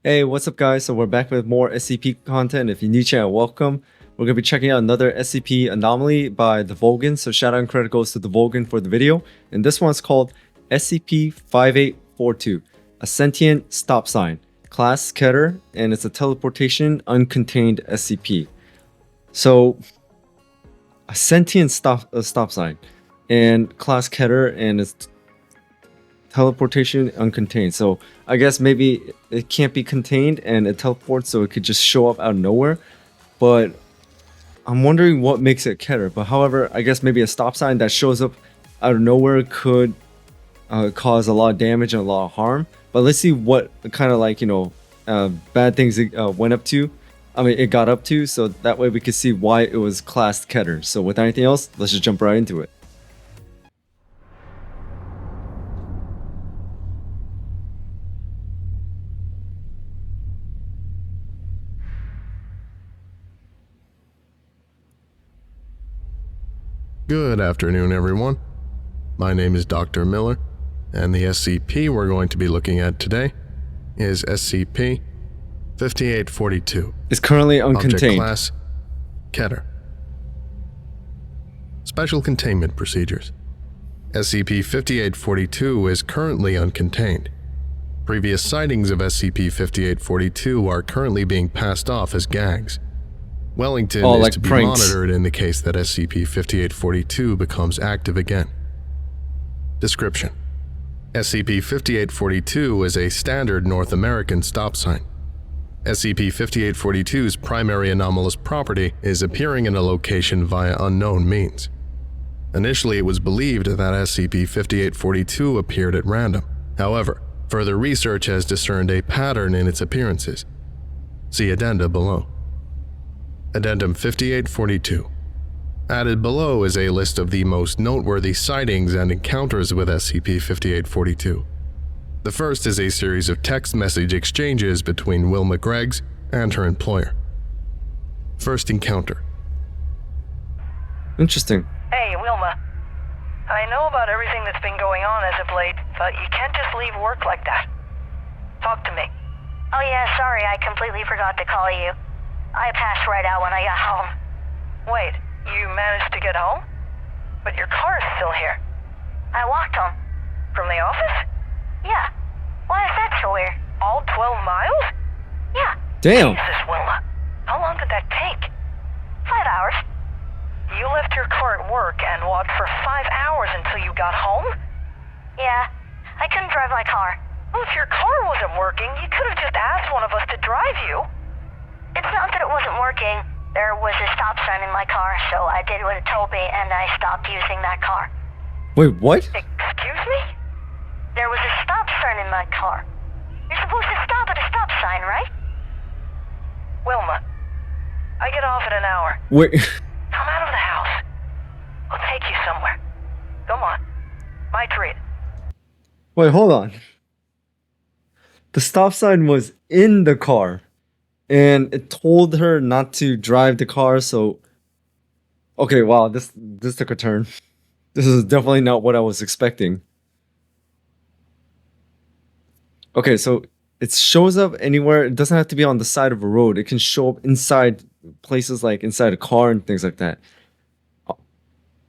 Hey, what's up guys? So we're back with more SCP content. If you're new channel, welcome. We're going to be checking out another SCP anomaly by TheVolgun. So shout out and credit goes to TheVolgun for the video. And this one's called SCP-5842, a sentient stop sign. Class Keter, and it's a teleportation uncontained SCP. So a sentient stop sign and class Keter, and it's teleportation uncontained. So I guess maybe it can't be contained and it teleports, so it could just show up out of nowhere. But I'm wondering what makes it Keter. But however, I guess maybe a stop sign that shows up out of nowhere could cause a lot of damage and a lot of harm. But let's see what kind of bad things it went up to. I mean, it got up to, so that way we could see why it was classed Keter. So without anything else, let's just jump right into it. Good afternoon, everyone. My name is Dr. Miller, and the SCP we're going to be looking at today is SCP-5842. It's currently uncontained. Object Class Keter. Special Containment Procedures. SCP-5842 is currently uncontained. Previous sightings of SCP-5842 are currently being passed off as gags. Wellington is like to be pranks. monitored in the case that SCP-5842 becomes active again. Description: SCP-5842 is a standard North American stop sign. SCP-5842's primary anomalous property is appearing in a location via unknown means. Initially, it was believed that SCP-5842 appeared at random. However, further research has discerned a pattern in its appearances. See addenda below. Addendum 5842. Added below is a list of the most noteworthy sightings and encounters with SCP-5842. The first is a series of text message exchanges between Wilma Greggs and her employer. First encounter. Interesting. Hey, Wilma. I know about everything that's been going on as of late, but you can't just leave work like that. Talk to me. Oh yeah, sorry, I completely forgot to call you. I passed right out when I got home. Wait, you managed to get home? But your car is still here. I walked home. From the office? Yeah. Why is that so weird? All 12 miles? Yeah. Damn. Jesus, Wilma. How long did that take? 5 hours. You left your car at work and walked for 5 hours until you got home? Yeah. I couldn't drive my car. Well, if your car wasn't working, you could have just asked one of us to drive you. It's not that it wasn't working. There was a stop sign in my car, so I did what it told me and I stopped using that car. Wait, what? Excuse me? There was a stop sign in my car. You're supposed to stop at a stop sign, right? Wilma, I get off in an hour. Wait. Come out of the house. I'll take you somewhere. Come on. My treat. Wait, hold on. The stop sign was in the car, and it told her not to drive the car, so... Okay, wow, this took a turn. This is definitely not what I was expecting. Okay, so it shows up anywhere. It doesn't have to be on the side of a road. It can show up inside places like inside a car and things like that. I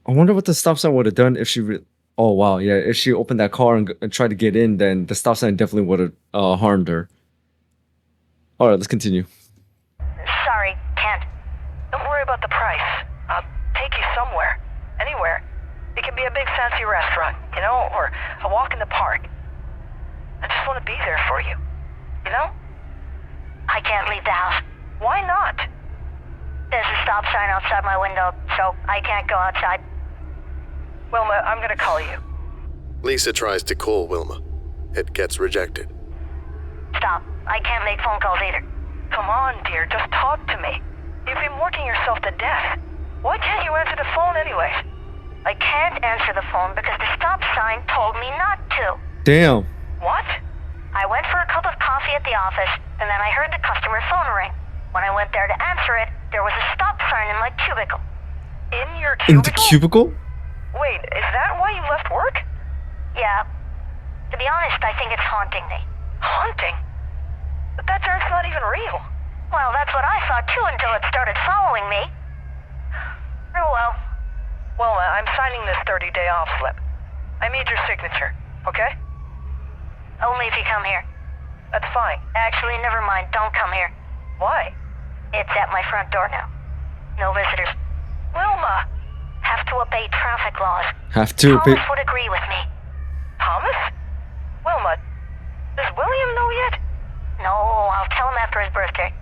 wonder what the stop sign would have done if she... Oh, wow, yeah. If she opened that car and tried to get in, then the stop sign definitely would have harmed her. Alright, let's continue. Sorry, can't. Don't worry about the price. I'll take you somewhere. Anywhere. It can be a big fancy restaurant, or a walk in the park. I just want to be there for you. You know? I can't leave the house. Why not? There's a stop sign outside my window, so I can't go outside. Wilma, I'm gonna call you. Lisa tries to call Wilma. It gets rejected. Stop. I can't make phone calls either. Come on, dear, just talk to me. You've been working yourself to death. Why can't you answer the phone anyways? I can't answer the phone because the stop sign told me not to. Damn. What? I went for a cup of coffee at the office, and then I heard the customer phone ring. When I went there to answer it, there was a stop sign in my cubicle. In your In cubicle? the cubicle? Wait, is that why you left work? Yeah. To be honest, I think it's haunting me. Haunting? But that's even real. Well, that's what I thought too until it started following me. Oh well. Wilma, I'm signing this 30-day off slip. I need your signature, okay? Only if you come here. That's fine. Actually, never mind. Don't come here. Why? It's at my front door now. No visitors. Wilma! Have to obey traffic laws. Have to. Thomas would agree with me. Thomas? Wilma, does William know yet? No, I'll tell him after his birthday.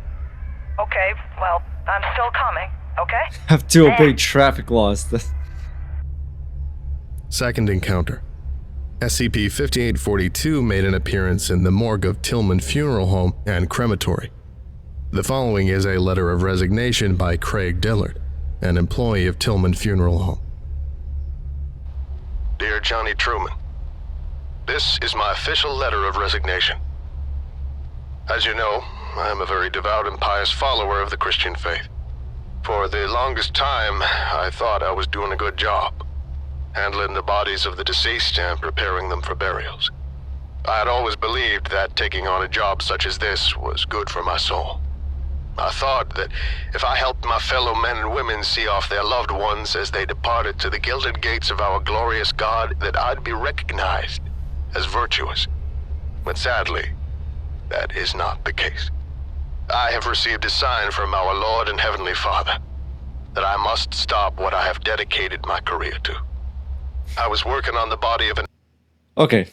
Okay, well, I'm still coming, okay? Have to obey traffic laws. Second encounter. SCP-5842 made an appearance in the morgue of Tillman Funeral Home and Crematory. The following is a letter of resignation by Craig Dillard, an employee of Tillman Funeral Home. Dear Johnny Truman, this is my official letter of resignation. As you know, I am a very devout and pious follower of the Christian faith. For the longest time, I thought I was doing a good job, handling the bodies of the deceased and preparing them for burials. I had always believed that taking on a job such as this was good for my soul. I thought that if I helped my fellow men and women see off their loved ones as they departed to the gilded gates of our glorious God, that I'd be recognized as virtuous. But sadly, that is not the case. I have received a sign from our Lord and Heavenly Father that I must stop what I have dedicated my career to. I was working on the body of an... Okay.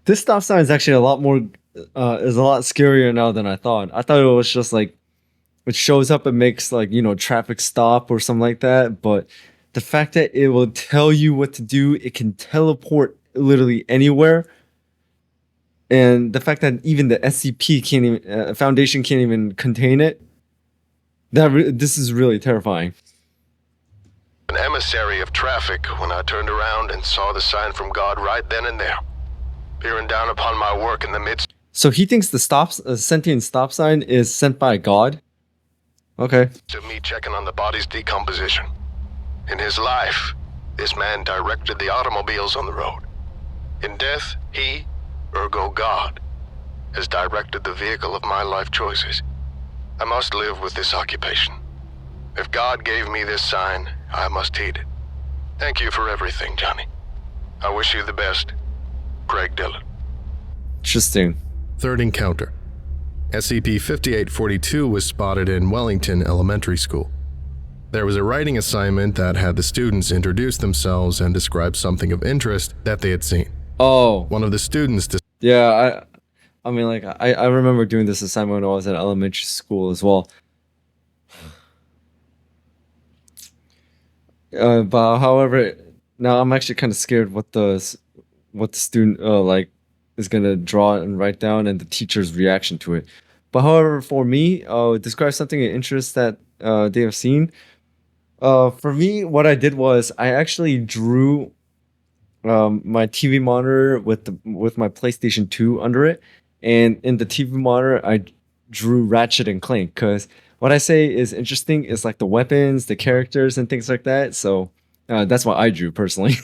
This stop sign is actually a lot more, is a lot scarier now than I thought. I thought it was just like, it shows up and makes like, you know, traffic stop or something like that. But the fact that it will tell you what to do, it can teleport literally anywhere. And the fact that even the SCP can't even, Foundation can't even contain it, this is really terrifying. An emissary of traffic when I turned around and saw the sign from God right then and there, peering down upon my work in the midst. So he thinks the sentient stop sign is sent by God? Okay. Of me checking on the body's decomposition. In his life, this man directed the automobiles on the road. In death, he, ergo God, has directed the vehicle of my life choices. I must live with this occupation. If God gave me this sign, I must heed it. Thank you for everything, Johnny. I wish you the best. Craig Dillard. Interesting. Third encounter. SCP-5842 was spotted in Wellington Elementary School. There was a writing assignment that had the students introduce themselves and describe something of interest that they had seen. Oh. One of the students... Yeah, I mean, like, I remember doing this assignment when I was at elementary school as well. But however, now I'm actually kind of scared what the student like is gonna draw and write down and the teacher's reaction to it. But however, for me, describe something of interest that they have seen. For me, what I did was I actually drew my TV monitor with my PlayStation 2 under it, and in the TV monitor I drew Ratchet and Clank, because what I say is interesting is like the weapons, the characters, and things like that. So that's what I drew personally.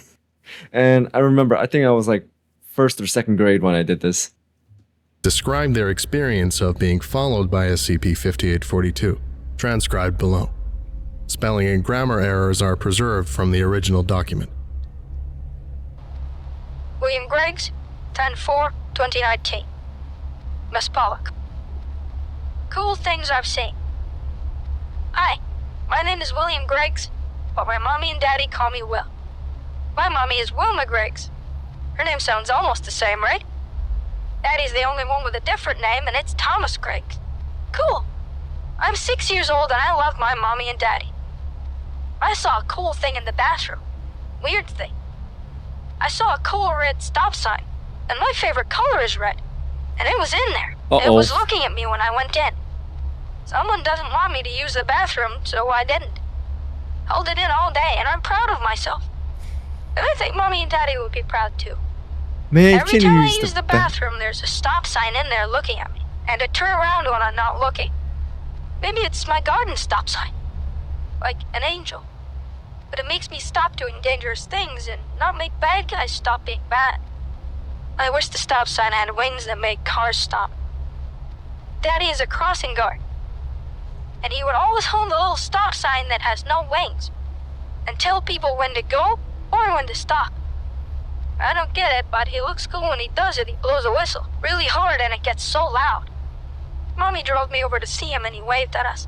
And I remember, I think I was like first or second grade when I did this. Describe their experience of being followed by SCP-5842, transcribed below. Spelling and grammar errors are preserved from the original document. William Greggs, 10/4/2019. Miss Pollock. Cool things I've seen. Hi, my name is William Greggs, but my mommy and daddy call me Will. My mommy is Wilma Greggs. Her name sounds almost the same, right? Daddy's the only one with a different name, and it's Thomas Greggs. Cool. I'm 6 years old and I love my mommy and daddy. I saw a cool thing in the bathroom. Weird thing. I saw a cool red stop sign, and my favorite color is red, and it was in there. It was looking at me when I went in. Someone doesn't want me to use the bathroom, so I didn't. Held it in all day, and I'm proud of myself. And I think mommy and daddy would be proud too. Man, every time I use the bathroom, there's a stop sign in there looking at me, and I turn around when I'm not looking. Maybe it's my garden stop sign, like an angel. But it makes me stop doing dangerous things and not make bad guys stop being bad. I wish the stop sign had wings that made cars stop. Daddy is a crossing guard, and he would always hold the little stop sign that has no wings and tell people when to go or when to stop. I don't get it, but he looks cool when he does it. He blows a whistle really hard and it gets so loud. Mommy drove me over to see him and he waved at us.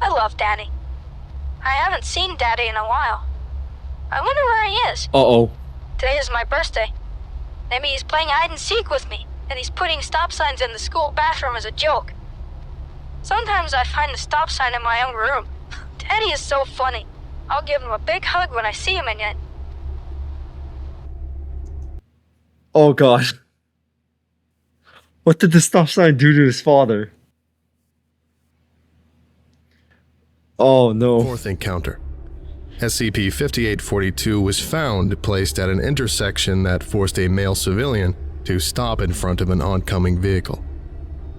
I love Daddy. I haven't seen Daddy in a while. I wonder where he is. Uh-oh. Today is my birthday. Maybe he's playing hide and seek with me, and he's putting stop signs in the school bathroom as a joke. Sometimes I find the stop sign in my own room. Daddy is so funny. I'll give him a big hug when I see him again. Oh god. What did the stop sign do to his father? Oh no. Fourth encounter. SCP-5842 was found placed at an intersection that forced a male civilian to stop in front of an oncoming vehicle.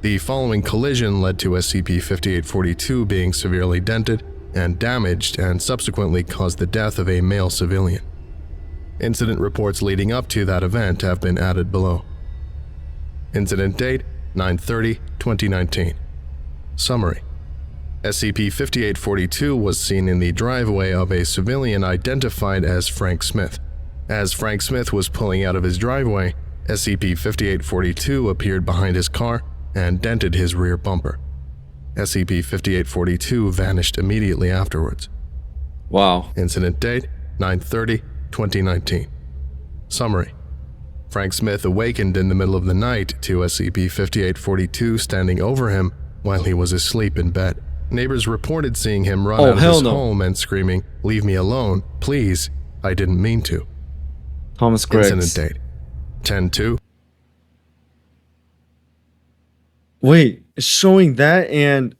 The following collision led to SCP-5842 being severely dented and damaged and subsequently caused the death of a male civilian. Incident reports leading up to that event have been added below. Incident date 9/30/2019. Summary: SCP-5842 was seen in the driveway of a civilian identified as Frank Smith. As Frank Smith was pulling out of his driveway, SCP-5842 appeared behind his car and dented his rear bumper. SCP-5842 vanished immediately afterwards. Wow. Incident date 9/30/2019. Summary: Frank Smith awakened in the middle of the night to SCP-5842 standing over him while he was asleep in bed. Neighbors reported seeing him run out of his home and screaming, "Leave me alone, please, I didn't mean to." Thomas Greggs. Incident date 10/2. Wait, it's showing that and...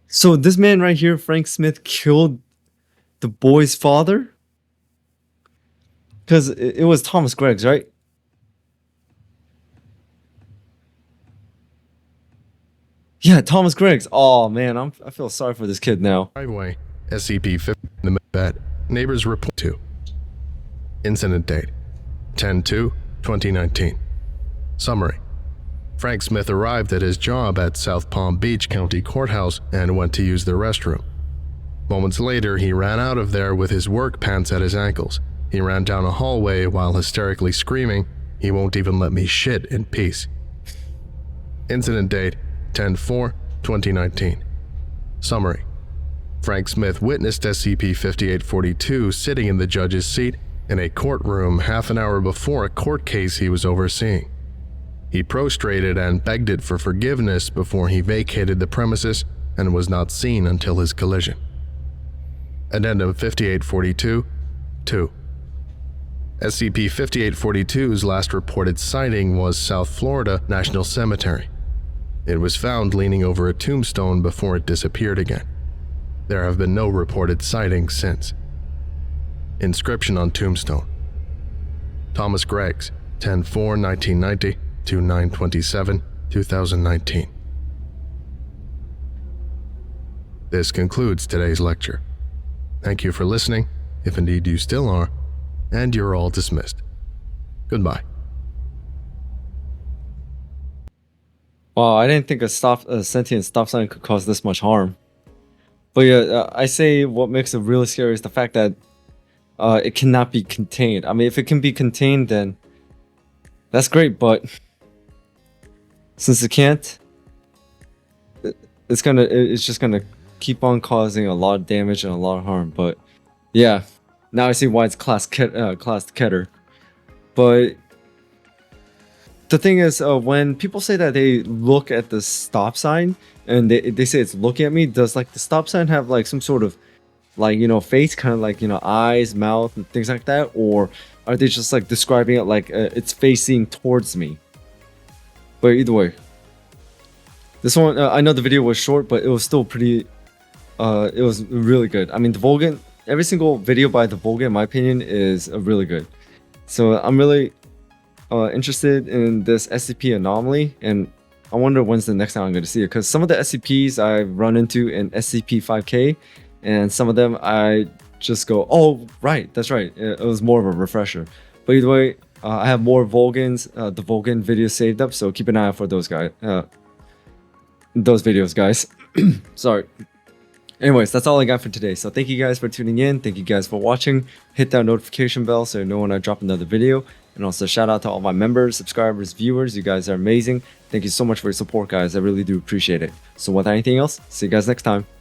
So this man right here, Frank Smith, killed the boy's father? Because it was Thomas Greggs, right? Yeah, Thomas Greggs. Oh man, I feel sorry for this kid now. Driveway, SCP-50 in the bed. Neighbors report to. Incident date 10/2/2019. Summary: Frank Smith arrived at his job at South Palm Beach County Courthouse and went to use the restroom. Moments later, he ran out of there with his work pants at his ankles. He ran down a hallway while hysterically screaming, "He won't even let me shit in peace." Incident date 10/4/2019. Summary: Frank Smith witnessed SCP-5842 sitting in the judge's seat in a courtroom half an hour before a court case he was overseeing. He prostrated and begged it for forgiveness before he vacated the premises and was not seen until his collision. Addendum 5842-2. SCP-5842's last reported sighting was South Florida National Cemetery. It was found leaning over a tombstone before it disappeared again. There have been no reported sightings since. Inscription on tombstone: Thomas Greggs, 10/4/1990 to 9/27/2019. This concludes today's lecture. Thank you for listening, if indeed you still are, and you're all dismissed. Goodbye. Wow, I didn't think a sentient stop sign could cause this much harm. But yeah, I say what makes it really scary is the fact that it cannot be contained. I mean, if it can be contained, then that's great, but since it can't, it's just gonna keep on causing a lot of damage and a lot of harm. But yeah, now I see why it's classed Keter. But the thing is, when people say that they look at the stop sign and they say it's looking at me, does like the stop sign have like some sort of like, you know, face, kind of like, you know, eyes, mouth, and things like that? Or are they just like describing it like it's facing towards me? But either way, this one, I know the video was short, but it was still pretty, it was really good. I mean, TheVolgun, every single video by TheVolgun, in my opinion, is really good. So I'm really interested in this SCP anomaly, and I wonder when's the next time I'm going to see it, because some of the SCPs I've run into in SCP-5K, and some of them I just go, oh, right, that's right. It was more of a refresher. But either way, I have more Volguns, the Volgun videos saved up, so keep an eye out for those guys. Those videos, guys. Sorry. Anyways, that's all I got for today. So thank you guys for tuning in. Thank you guys for watching. Hit that notification bell so you know when I drop another video. And also shout out to all my members, subscribers, viewers. You guys are amazing. Thank you so much for your support, guys. I really do appreciate it. So without anything else, see you guys next time.